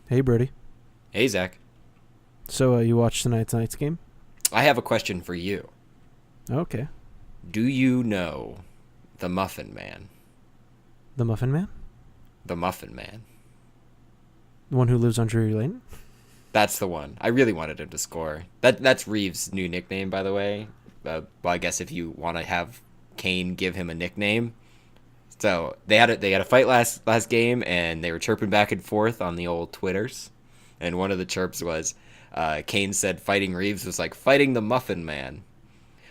Hey, Brody. Hey, Zach. So you watched tonight's Knights game? I have a question for you. Okay. Do you know the Muffin Man? The Muffin Man? The Muffin Man. The one who lives on Drury Lane? That's the one. I really wanted him to score. That's Reeves' new nickname, by the way. Well, I guess if you want to have Kane give him a nickname. So they had a fight last game, and they were chirping back and forth on the old Twitters. And one of the chirps was, Kane said fighting Reeves was like fighting the Muffin Man.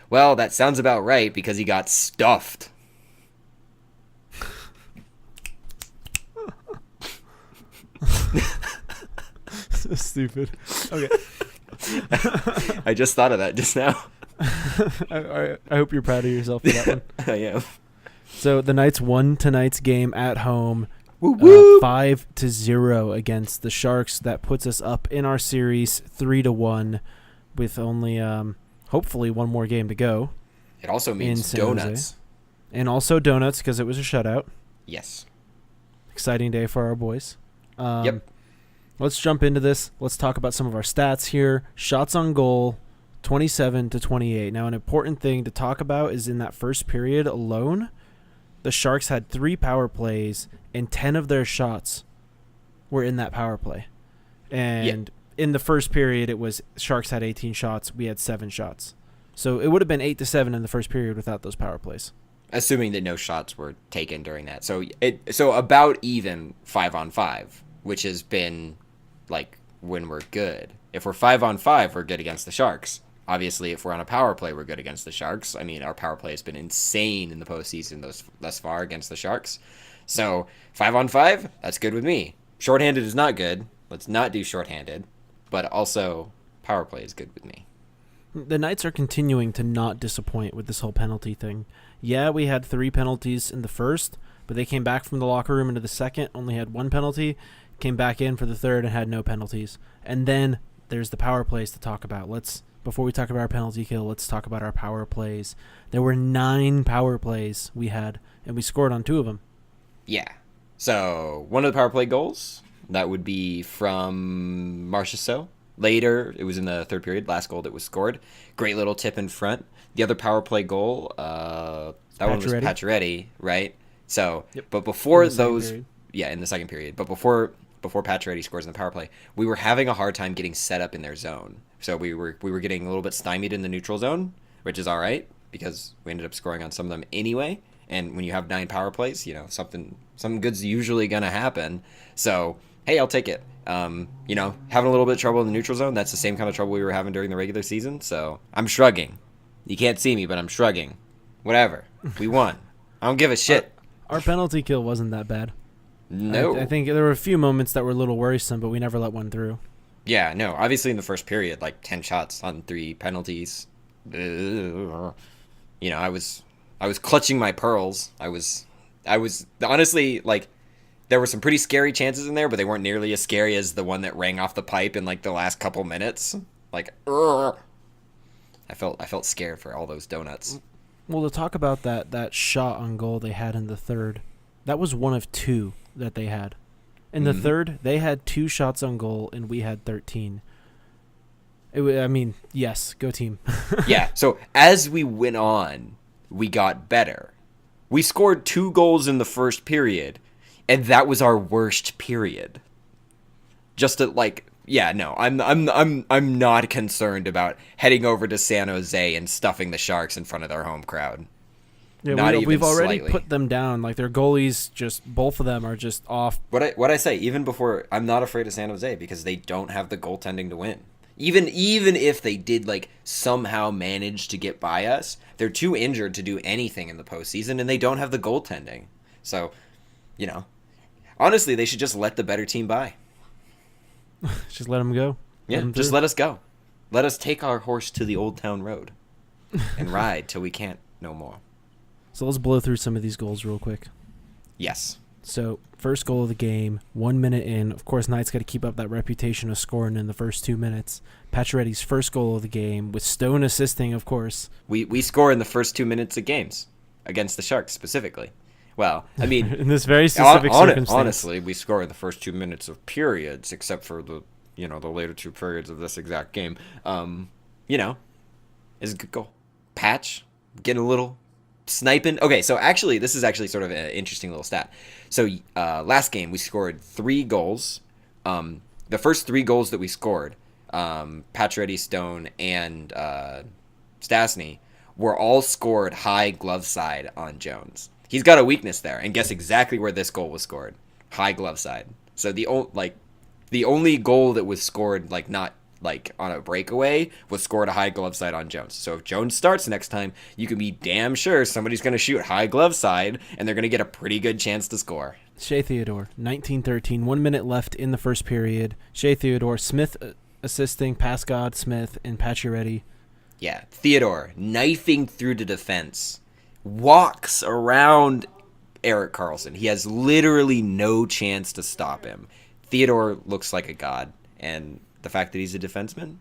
Well, that sounds about right because he got stuffed. So stupid. Okay. I just thought of that just now. I hope you're proud of yourself for that one. I am. So the Knights won tonight's game at home, Woo woo! 5-0 against the Sharks. That puts us up in our series 3-1, with only hopefully one more game to go. It also In means San Jose. donuts. And also donuts because it was a shutout. Yes. Exciting day for our boys. Yep. Let's jump into this. Let's talk about some of our stats here. Shots on goal, 27-28. Now, an important thing to talk about is in that first period alone, the Sharks had 3 power plays, and 10 of their shots were in that power play. And in the first period, it was Sharks had 18 shots. We had 7 shots. So it would have been 8-7 in the first period without those power plays. Assuming that no shots were taken during that. So about even 5-on-5, which has been like when we're good. If we're 5-on-5, we're good against the Sharks. Obviously, if we're on a power play, we're good against the Sharks. I mean, our power play has been insane in the postseason thus far against the Sharks. So 5-on-5, that's good with me. Shorthanded is not good. Let's not do shorthanded. But also, power play is good with me. The Knights are continuing to not disappoint with this whole penalty thing. Yeah, we had 3 penalties in the first, but they came back from the locker room into the second, only had 1 penalty, came back in for the third and had no penalties. And then there's the power plays to talk about. Before we talk about our penalty kill, let's talk about our power plays. There were 9 power plays we had, and we scored on 2 of them. Yeah. So one of the power play goals, that would be from Marchessault. Later, it was in the third period, last goal that was scored. Great little tip in front. The other power play goal, that one was Pacioretty, right? So, Yep. But before In the second those, period. yeah, in the second period. But before Pacioretty scores in the power play, we were having a hard time getting set up in their zone. So we were getting a little bit stymied in the neutral zone, which is all right because we ended up scoring on some of them anyway. And when you have 9 power plays, something good's usually gonna happen. So hey, I'll take it. Having a little bit of trouble in the neutral zone, that's the same kind of trouble we were having during the regular season. So I'm shrugging. You can't see me, but I'm shrugging. Whatever. We won. I don't give a shit. Our penalty kill wasn't that bad. No. I think there were a few moments that were a little worrisome, but we never let one through. Yeah, no. Obviously, in the first period, like 10 shots on 3 penalties. I was clutching my pearls. I was honestly like. There were some pretty scary chances in there, but they weren't nearly as scary as the one that rang off the pipe in like the last couple minutes. Like, I felt scared for all those donuts. Well, to talk about that shot on goal they had in the third, that was one of 2 that they had. In the third, they had 2 shots on goal, and we had 13. Yes, go team. Yeah, so as we went on, we got better. We scored 2 goals in the first period, and that was our worst period. Just to I'm not concerned about heading over to San Jose and stuffing the Sharks in front of their home crowd. Yeah, we've already slightly. put them down. Like their goalies, both of them are just off. What I say, even before, I'm not afraid of San Jose because they don't have the goaltending to win. Even if they did somehow manage to get by us, they're too injured to do anything in the postseason, and they don't have the goaltending. So, honestly, they should just let the better team by. Just let them go. Yeah, just let us go. Let us take our horse to the Old Town Road and ride till we can't no more. So let's blow through some of these goals real quick. Yes. So first goal of the game, 1 minute in. Of course, Knights got to keep up that reputation of scoring in the first 2 minutes. Pacioretty's first goal of the game, with Stone assisting, of course. We score in the first 2 minutes of games against the Sharks specifically. Well, I mean, in this very specific circumstance. honestly, we score in the first 2 minutes of periods, except for the later 2 periods of this exact game. Is a good goal. Patch getting a little sniping. Okay, so actually, this is actually sort of an interesting little stat. So last game we scored 3 goals. The first 3 goals that we scored, Pacioretty, Stone, and Stastny, were all scored high glove side on Jones. He's got a weakness there, and guess exactly where this goal was scored. High glove side. So the only goal that was scored not on a breakaway was scored a high glove side on Jones. So if Jones starts next time, you can be damn sure somebody's going to shoot high glove side, and they're going to get a pretty good chance to score. Shea Theodore, 1913, 1 minute left in the first period. Shea Theodore, Smith assisting, pass God, Smith, and Pacioretty. Yeah, Theodore knifing through the defense, walks around Erik Karlsson. He has literally no chance to stop him. Theodore looks like a god, and the fact that he's a defenseman,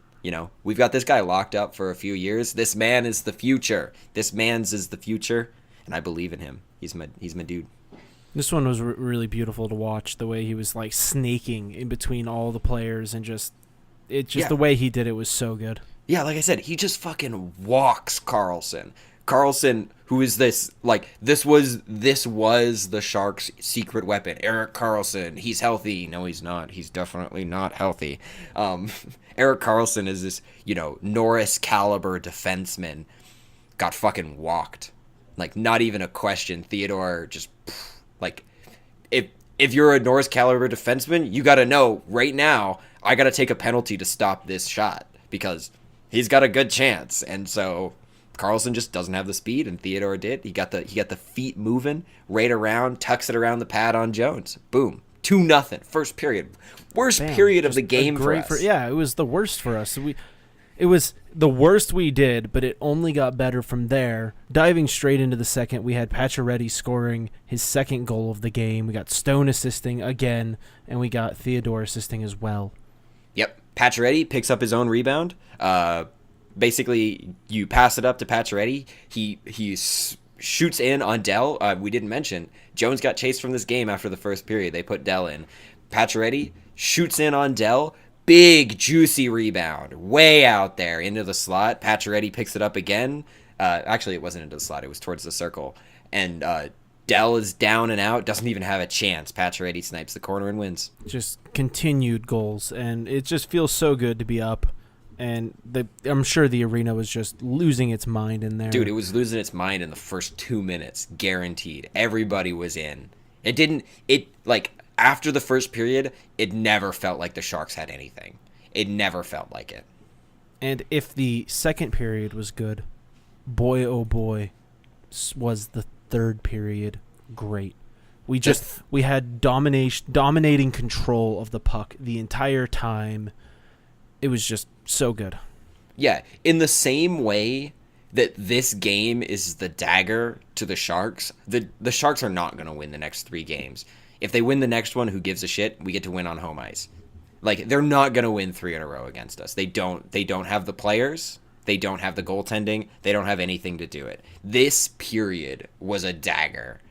we've got this guy locked up for a few years. This man is the future. This man's is the future, and I believe in him. He's my dude. This one was really beautiful to watch, the way he was snaking in between all the players, and the way he did it was so good. Yeah, like I said, he just fucking walks Karlsson. Karlsson, who is this? This was the Sharks' secret weapon. Erik Karlsson, he's healthy. No, he's not. He's definitely not healthy. Erik Karlsson is this, Norris caliber defenseman. Got fucking walked. Not even a question. Theodore just, if you're a Norris caliber defenseman, you got to know right now, I got to take a penalty to stop this shot because he's got a good chance. And so Karlsson just doesn't have the speed, and Theodore did. He got the feet moving right around, tucks it around the pad on Jones. Boom. 2-0. First period. Worst period of the game for us. It was the worst for us. It was the worst we did, but it only got better from there. Diving straight into the second, we had Pacioretty scoring his second goal of the game. We got Stone assisting again, and we got Theodore assisting as well. Yep. Pacioretty picks up his own rebound. Basically, you pass it up to Pacioretty. He shoots in on Dell. We didn't mention, Jones got chased from this game after the first period. They put Dell in. Pacioretty shoots in on Dell. Big, juicy rebound. Way out there into the slot. Pacioretty picks it up again. Actually, it wasn't into the slot. It was towards the circle. And Dell is down and out. Doesn't even have a chance. Pacioretty snipes the corner and wins. Just continued goals. And it just feels so good to be up. And I'm sure the arena was just losing its mind in there. Dude, it was losing its mind in the first 2 minutes. Guaranteed. Everybody was in. After the first period, it never felt like the Sharks had anything. It never felt like it. And if the second period was good, boy oh boy, was the third period great. We had dominating control of the puck the entire time. It was just so good. Yeah, in the same way that this game is the dagger to the Sharks, the Sharks are not going to win the next 3 games. If they win the next one, who gives a shit? We get to win on home ice. They're not going to win 3 in a row against us. They don't have the players. They don't have the goaltending. They don't have anything to do it. This period was a dagger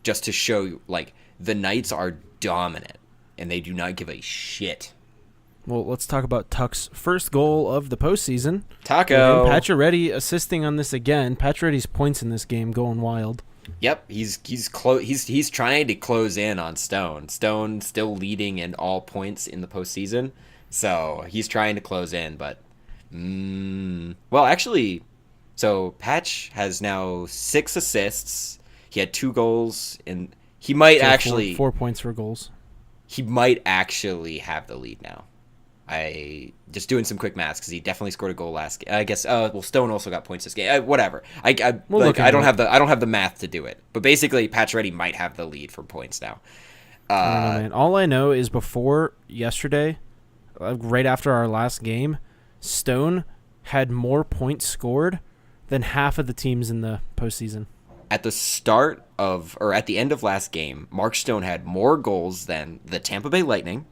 just to show you, the Knights are dominant, and they do not give a shit. Well, let's talk about Tuck's first goal of the postseason. Taco. Pacioretty assisting on this again. Pacioretty's points in this game going wild. Yep, he's trying to close in on Stone. Stone still leading in all points in the postseason, so he's trying to close in. But so Patch has now 6 assists. He had 2 goals, and he might actually 4 points for goals. He might actually have the lead now. I just doing some quick maths because he definitely scored a goal last game. I guess. Stone also got points this game. Whatever. I don't have the math to do it. But basically, Pacioretty might have the lead for points now. I don't know, man. All I know is before yesterday, right after our last game, Stone had more points scored than half of the teams in the postseason. At the end of last game, Mark Stone had more goals than the Tampa Bay Lightning,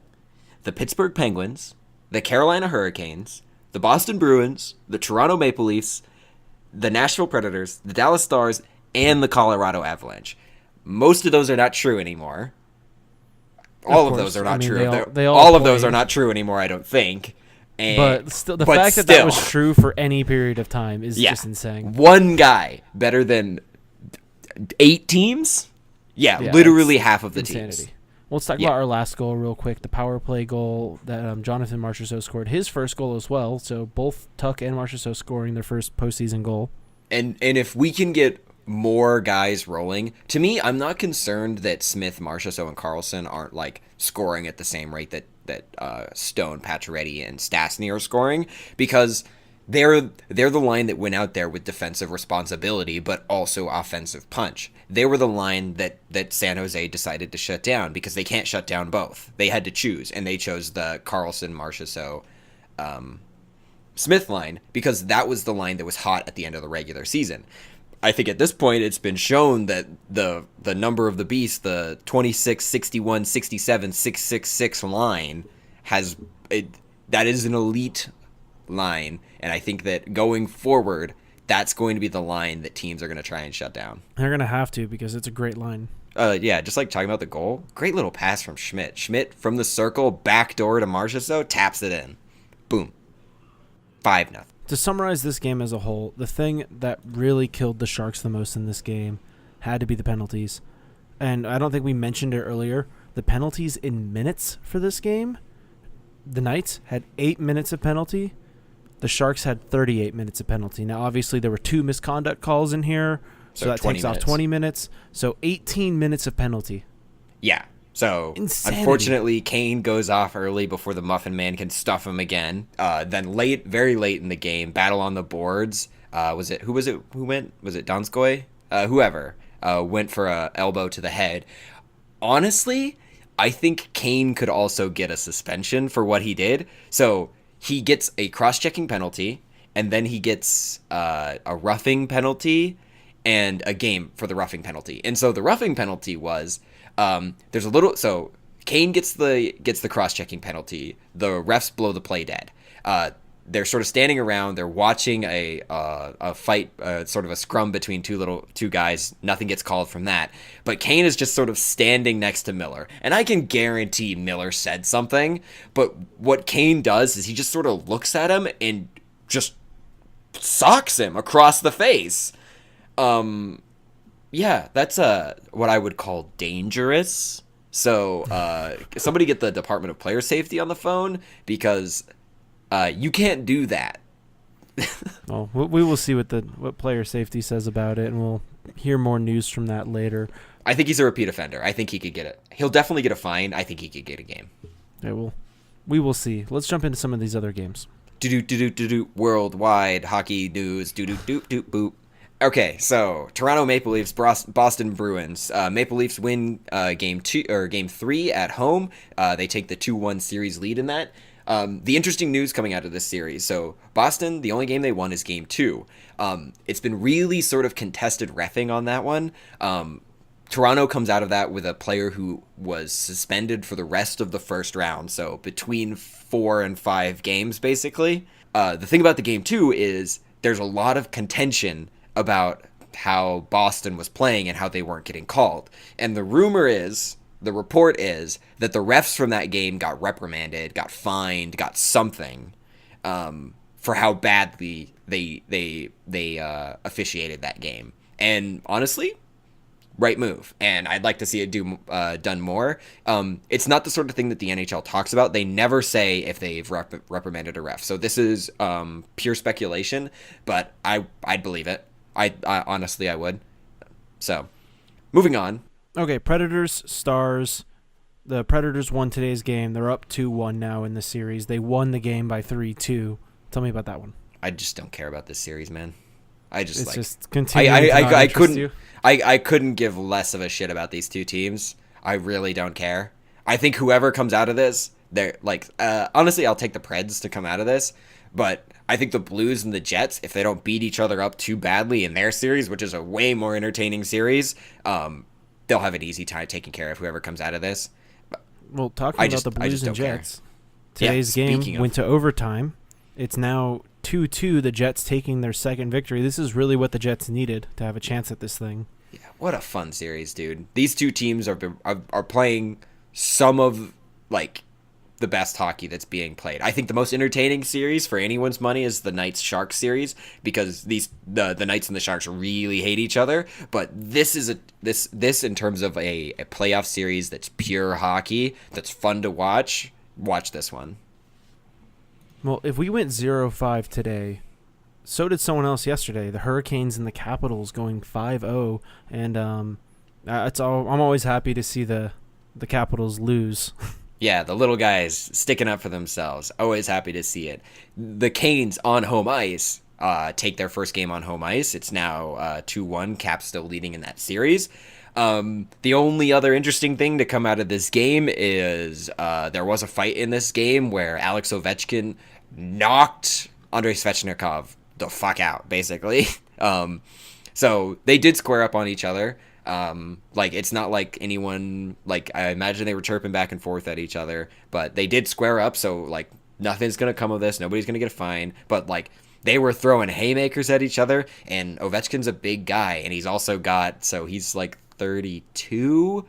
the Pittsburgh Penguins, the Carolina Hurricanes, the Boston Bruins, the Toronto Maple Leafs, the Nashville Predators, the Dallas Stars, and the Colorado Avalanche. Most of those are not true anymore. All of course. those are not I mean, true. they all All of those play. are not true anymore, I don't think. And, But still, the but fact that that was still, true for any period of time is yeah, just insane. one guy better than 8 teams? Yeah, Yeah, literally it's half of the insanity. teams. Well, let's talk Yeah. about our last goal real quick. The power play goal that Jonathan Marchessault scored. His first goal as well. So both Tuck and Marchessault scoring their first postseason goal. And if we can get more guys rolling, to me, I'm not concerned that Smith, Marchessault, and Carlson aren't like scoring at the same rate that Stone, Pacioretty, and Stastny are scoring, because they're the line that went out there with defensive responsibility but also offensive punch. They were the line that San Jose decided to shut down because they can't shut down both. They had to choose, and they chose the Carlson, Marchessault, Smith line because that was the line that was hot at the end of the regular season. I think at this point it's been shown that the number of the beast, the 26, 61, 67, 666 line that is an elite line, and I think that going forward that's going to be the line that teams are going to try and shut down. They're going to have to because it's a great line. Yeah, just like talking about the goal, great little pass from Schmidt. Schmidt from the circle, backdoor to Marchessault, taps it in. Boom. 5-0. To summarize this game as a whole, the thing that really killed the Sharks the most in this game had to be the penalties. And I don't think we mentioned it earlier. The penalties in minutes for this game, the Knights had 8 minutes of penalty. The Sharks had 38 minutes of penalty. Now, obviously, there were 2 misconduct calls in here, so that takes off 20 minutes. So 18 minutes of penalty. Yeah. So, Insanity. Unfortunately, Kane goes off early before the Muffin Man can stuff him again. Then very late in the game, battle on the boards. Who went? Was it Donskoy? Whoever went for a elbow to the head. Honestly, I think Kane could also get a suspension for what he did. So he gets a cross-checking penalty, and then he gets a roughing penalty and a game for the roughing penalty. And so the roughing penalty was... there's a little, so Kane gets the cross-checking penalty. The refs blow the play dead. They're sort of standing around. They're watching a fight, sort of a scrum between two guys. Nothing gets called from that. But Kane is just sort of standing next to Miller, and I can guarantee Miller said something. But what Kane does is he just sort of looks at him and just socks him across the face. Yeah, that's what I would call dangerous. So somebody get the Department of Player Safety on the phone, because you can't do that. Well, we will see what player safety says about it, and we'll hear more news from that later. I think he's a repeat offender. I think he could get it. He'll definitely get a fine. I think he could get a game. Yeah, we will see. Let's jump into some of these other games. Worldwide hockey news. Boop. Okay, so Toronto Maple Leafs, Boston Bruins. Maple Leafs win game 3 at home. They take the 2-1 series lead in that. The interesting news coming out of this series. So Boston, the only game they won is game 2. It's been really sort of contested reffing on that one. Toronto comes out of that with a player who was suspended for the rest of the first round. So between 4 and 5 games, basically. The thing about the game 2 is there's a lot of contention about how Boston was playing and how they weren't getting called. And the report is that the refs from that game got reprimanded, got fined, got something for how badly they officiated that game. And honestly, right move. And I'd like to see it done more. It's not the sort of thing that the NHL talks about. They never say if they've reprimanded a ref. So this is pure speculation, but I'd believe it. I honestly, I would. So, moving on. Okay, Predators, Stars. The Predators won today's game. They're up 2-1 now in the series. They won the game by 3-2. Tell me about that one. I just don't care about this series, man. Just continuing I couldn't. you. I couldn't give less of a shit about these two teams. I really don't care. I think whoever comes out of this, they're like, honestly, I'll take the Preds to come out of this, but I think the Blues and the Jets, if they don't beat each other up too badly in their series, which is a way more entertaining series, they'll have an easy time taking care of whoever comes out of this. Well, talking about the Blues and Jets, today's game went to overtime. It's now 2-2, the Jets taking their second victory. This is really what the Jets needed to have a chance at this thing. Yeah. What a fun series, dude. These two teams are playing some of like the best hockey that's being played. I think the most entertaining series for anyone's money is the Knights Sharks series because the Knights and the Sharks really hate each other. But this is this in terms of a playoff series that's pure hockey that's fun to watch. Watch this one. Well, if we went 0-5 today, so did someone else yesterday. The Hurricanes and the Capitals going 5-0, and it's all. I'm always happy to see the Capitals lose. Yeah, the little guys sticking up for themselves. Always happy to see it. The Canes on home ice take their first game on home ice. It's now 2-1. Caps still leading in that series. The only other interesting thing to come out of this game is there was a fight in this game where Alex Ovechkin knocked Andrei Svechnikov the fuck out, basically. So they did square up on each other. Like it's not like anyone, like I imagine they were chirping back and forth at each other, but they did square up. So like nothing's gonna come of this. Nobody's gonna get a fine. But like they were throwing haymakers at each other, and Ovechkin's a big guy, and he's also got, so he's like 32,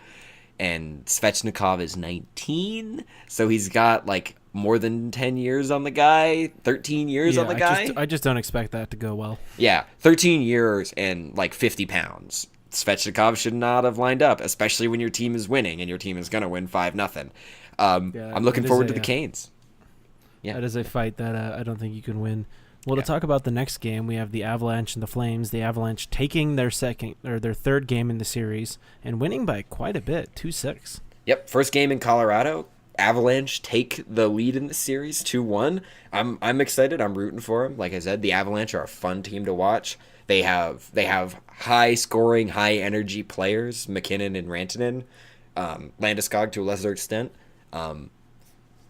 and Svechnikov is 19, so he's got like more than 10 years on the guy, 13 years on the guy. I just don't expect that to go well. Yeah, 13 years and like 50 pounds. Svechnikov should not have lined up, especially when your team is winning and your team is going to win 5-0. I'm looking forward to the Canes. Yeah. That is a fight that I don't think you can win. Well, to talk about the next game, we have the Avalanche and the Flames. The Avalanche taking their third game in the series and winning by quite a bit, 2-6. Yep, first game in Colorado. Avalanche take the lead in the series, 2-1. I'm excited. I'm rooting for them. Like I said, the Avalanche are a fun team to watch. They have high scoring, high energy players, McKinnon and Rantanen, Landeskog to a lesser extent.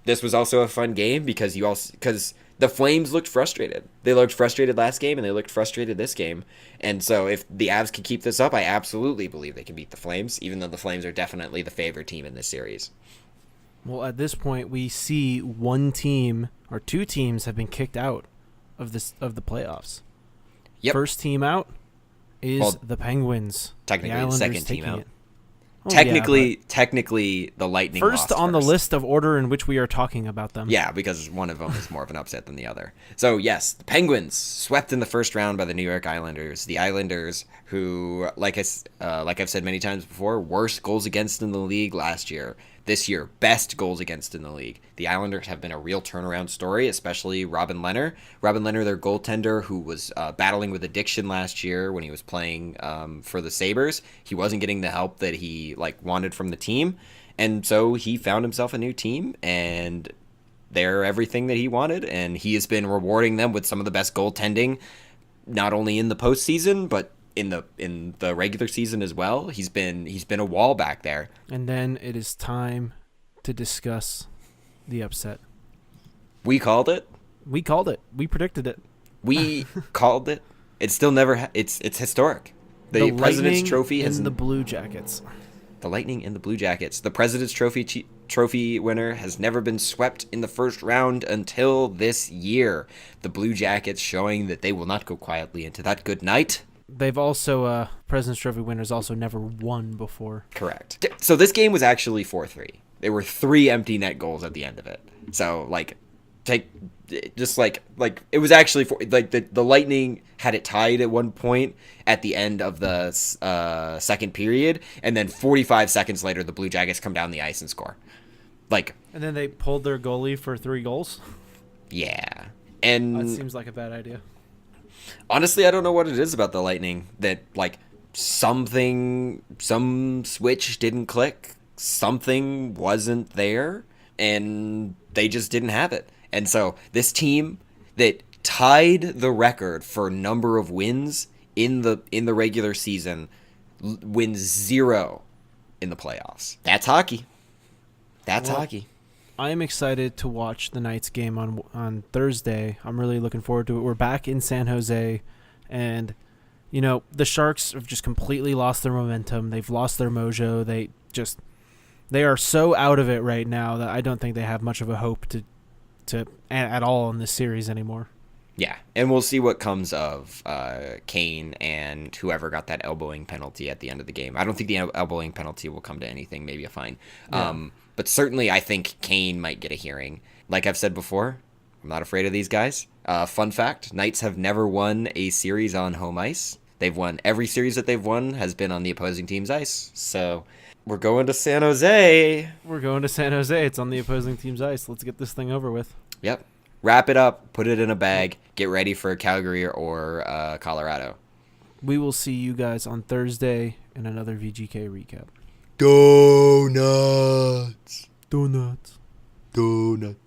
This was also a fun game because the Flames looked frustrated. They looked frustrated last game and they looked frustrated this game. And so if the Avs can keep this up, I absolutely believe they can beat the Flames, even though the Flames are definitely the favorite team in this series. Well, at this point, we see one team or two teams have been kicked out of the playoffs. Yep. First team out is the Penguins. Technically, the second team out. Oh, Technically, the Lightning first lost on the list of order in which we are talking about them. Yeah, because one of them is more of an upset than the other. So, yes, the Penguins swept in the first round by the New York Islanders. The Islanders, who, like I've said many times before, worst goals against in the league last year. This year, best goals against in the league. The Islanders have been a real turnaround story, especially Robin Lehner. Robin Lehner, their goaltender, who was battling with addiction last year when he was playing for the Sabres. He wasn't getting the help that he wanted from the team, and so he found himself a new team, and they're everything that he wanted, and he has been rewarding them with some of the best goaltending, not only in the postseason, but in the regular season as well. He's been a wall back there. And then it is time to discuss the upset. We called it. We called it. We predicted it. We called it. It's still never. It's historic. The President's Trophy has the Blue Jackets. The Lightning and the Blue Jackets. The President's Trophy winner has never been swept in the first round until this year. The Blue Jackets showing that they will not go quietly into that good night. They've also, President's Trophy winners also never won before. Correct. So this game was actually 4-3. There were 3 empty net goals at the end of it. So, it was actually, the Lightning had it tied at one point at the end of the second period, and then 45 seconds later, the Blue Jackets come down the ice and score. And then they pulled their goalie for 3 goals? Yeah. And that seems like a bad idea. Honestly, I don't know what it is about the Lightning that some switch didn't click, something wasn't there, and they just didn't have it. And so this team that tied the record for number of wins in the regular season wins 0 in the playoffs. That's hockey. That's hockey. I'm excited to watch the Knights game on Thursday. I'm really looking forward to it. We're back in San Jose, and the Sharks have just completely lost their momentum. They've lost their mojo. They are so out of it right now that I don't think they have much of a hope to at all in this series anymore. Yeah, and we'll see what comes of Kane and whoever got that elbowing penalty at the end of the game. I don't think the elbowing penalty will come to anything, maybe a fine. Yeah. But certainly, I think Kane might get a hearing. Like I've said before, I'm not afraid of these guys. Fun fact: Knights have never won a series on home ice. They've won every series that they've won has been on the opposing team's ice. So we're going to San Jose. We're going to San Jose. It's on the opposing team's ice. Let's get this thing over with. Yep. Wrap it up, put it in a bag, get ready for Calgary or Colorado. We will see you guys on Thursday in another VGK recap. Donuts. Donuts. Donuts.